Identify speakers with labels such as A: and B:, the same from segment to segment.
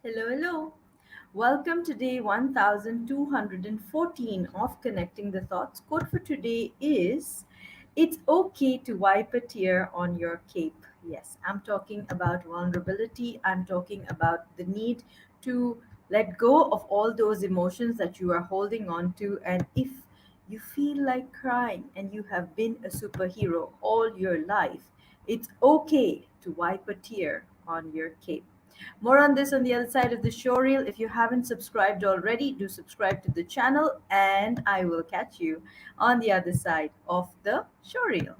A: Hello, hello. Welcome to day 1214 of Connecting the Thoughts. Quote for today is It's okay to wipe a tear on your cape. Yes, I'm talking about vulnerability. I'm talking about the need to let go of all those emotions that you are holding on to. And if you feel like crying and you have been a superhero all your life, it's okay to wipe a tear on your cape. More on this on the other side of the show reel. If you haven't subscribed already, do subscribe to the channel, and I will catch you on the other side of the show reel.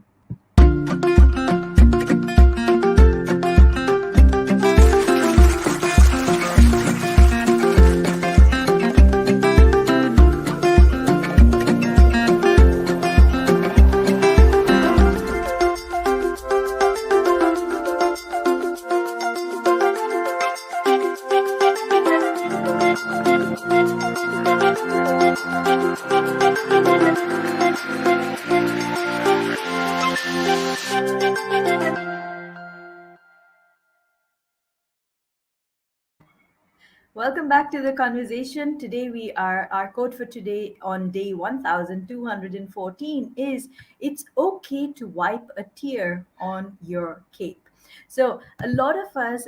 A: Welcome back to the conversation. Today our quote for today on day 1214 is it's okay to wipe a tear on your cape. So a lot of us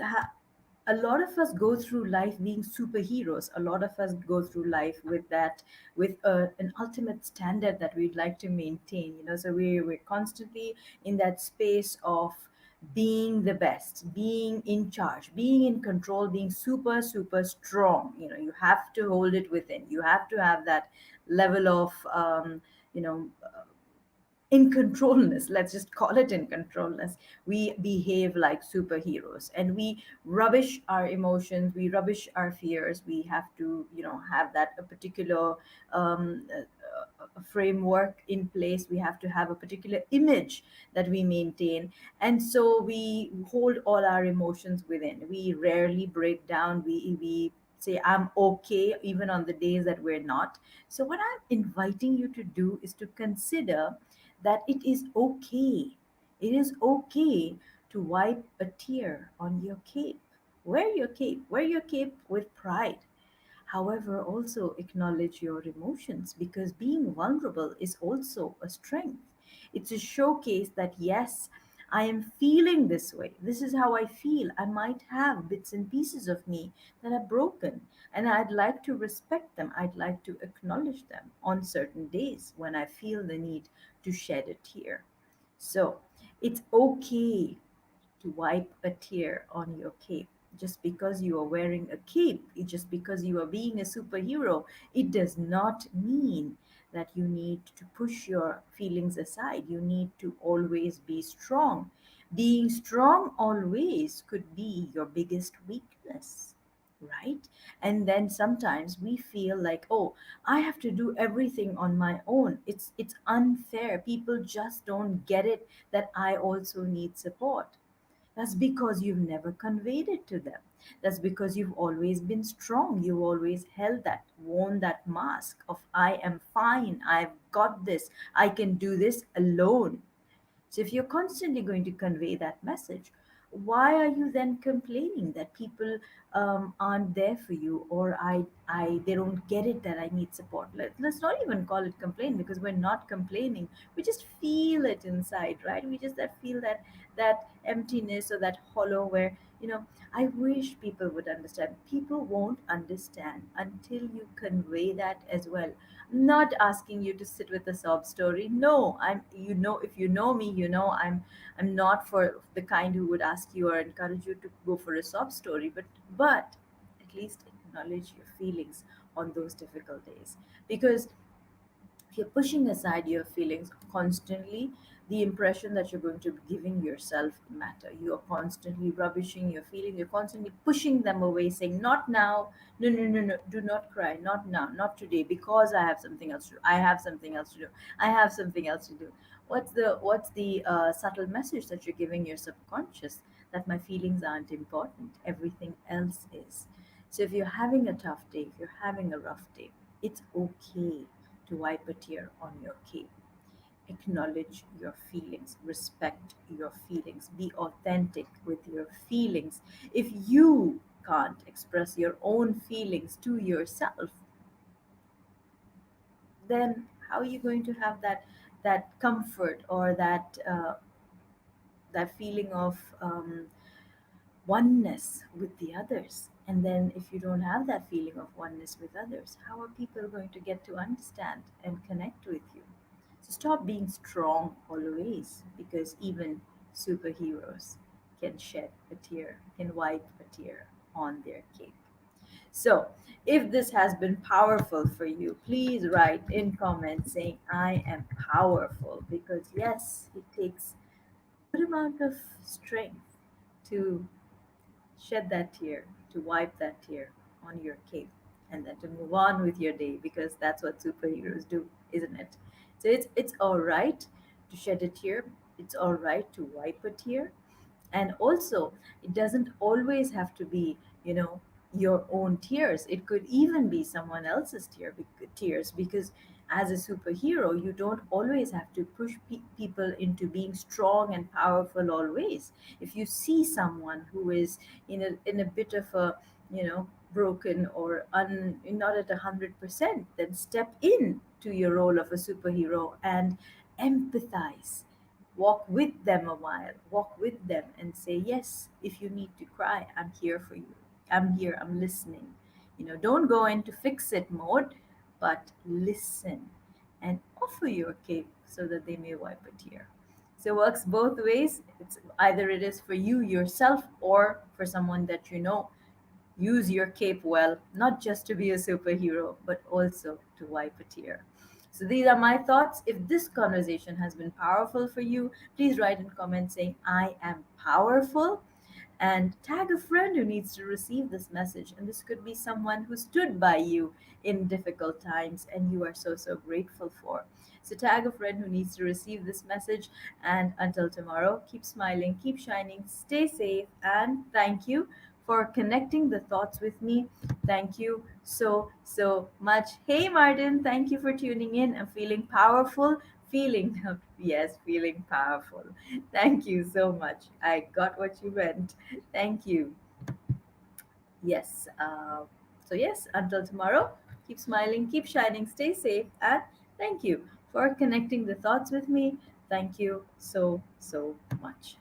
A: go through life being superheroes. A lot of us go through life with an ultimate standard that we'd like to maintain, so we're constantly in that space of being the best, being in charge, being in control, being super super strong. You have to hold it within. You have to have that level of you know in controlness. Let's just call it in controlness. We behave like superheroes, and we rubbish our emotions, we rubbish our fears. We have to have that a particular framework in place. We have to have a particular image that we maintain, and so we hold all our emotions within. We rarely break down. We say I'm okay even on the days that we're not. So what I'm inviting you to do is to consider that it is okay. It is okay to wipe a tear on your cape. Wear your cape. Wear your cape with pride. However, also acknowledge your emotions, because being vulnerable is also a strength. It's a showcase that, yes, I am feeling this way. This is how I feel. I might have bits and pieces of me that are broken, and I'd like to respect them. I'd like to acknowledge them on certain days when I feel the need to shed a tear. So it's okay to wipe a tear on your cape. Just because you are wearing a cape, just because you are being a superhero, it does not mean that you need to push your feelings aside. You need to always be strong. Being strong always could be your biggest weakness, right? And then sometimes we feel like, oh, I have to do everything on my own. It's unfair. People just don't get it that I also need support. That's because you've never conveyed it to them. That's because you've always been strong. You've always held that, worn that mask of, I am fine, I've got this, I can do this alone. So if you're constantly going to convey that message, why are you then complaining that people aren't there for you, or they don't get it that I need support? Let's not even call it complain, because we're not complaining. We just feel it inside, right? We just that feel that emptiness or that hollow where I wish people would understand. People won't understand until you convey that as well. Not asking you to sit with a sob story. No, if you know me, I'm not for the kind who would ask you or encourage you to go for a sob story, but at least acknowledge your feelings on those difficult days. Because if you're pushing aside your feelings constantly, the impression that you're going to be giving yourself matter. You are constantly rubbishing your feelings. You're constantly pushing them away, saying, "Not now. No, no, no, no. Do not cry. Not now. Not today. Because I have something else to do. I have something else to do. I have something else to do." What's the subtle message that you're giving your subconscious? That my feelings aren't important. Everything else is. So if you're having a tough day, if you're having a rough day, it's okay to wipe a tear on your cape. Acknowledge your feelings, respect your feelings, be authentic with your feelings. If you can't express your own feelings to yourself, then how are you going to have that comfort, or that feeling of oneness with the others? And then if you don't have that feeling of oneness with others, how are people going to get to understand and connect with you? So stop being strong always, because even superheroes can shed a tear, can wipe a tear on their cape. So, if this has been powerful for you, please write in comments saying, I am powerful. Because, yes, it takes a good amount of strength to shed that tear, to wipe that tear on your cape, and then to move on with your day, because that's what superheroes do, isn't it? So, it's all right to shed a tear, it's all right to wipe a tear. And also, it doesn't always have to be, your own tears. It could even be someone else's tears, because as a superhero, you don't always have to push people into being strong and powerful always. If you see someone who is in a bit of a, broken, or not at 100%, then step in to your role of a superhero and empathize. Walk with them a while, walk with them and say, yes, if you need to cry, I'm here for you. I'm here, I'm listening. Don't go into fix it mode, but listen and offer your cape so that they may wipe a tear. So it works both ways. It's either it is for you yourself, or for someone that you know. Use your cape well, not just to be a superhero, but also to wipe a tear. So these are my thoughts. If this conversation has been powerful for you, please write in comments saying, I am powerful, and tag a friend who needs to receive this message. And this could be someone who stood by you in difficult times and you are so, so grateful for. So tag a friend who needs to receive this message. And until tomorrow, keep smiling, keep shining, stay safe, and thank you for connecting the thoughts with me. Thank you so, so much. Hey, Martin, thank you for tuning in. I'm feeling powerful. Feeling, yes, feeling powerful. Thank you so much. I got what you meant. Thank you. Yes. Yes, until tomorrow, keep smiling, keep shining, stay safe, and thank you for connecting the thoughts with me. Thank you so, so much.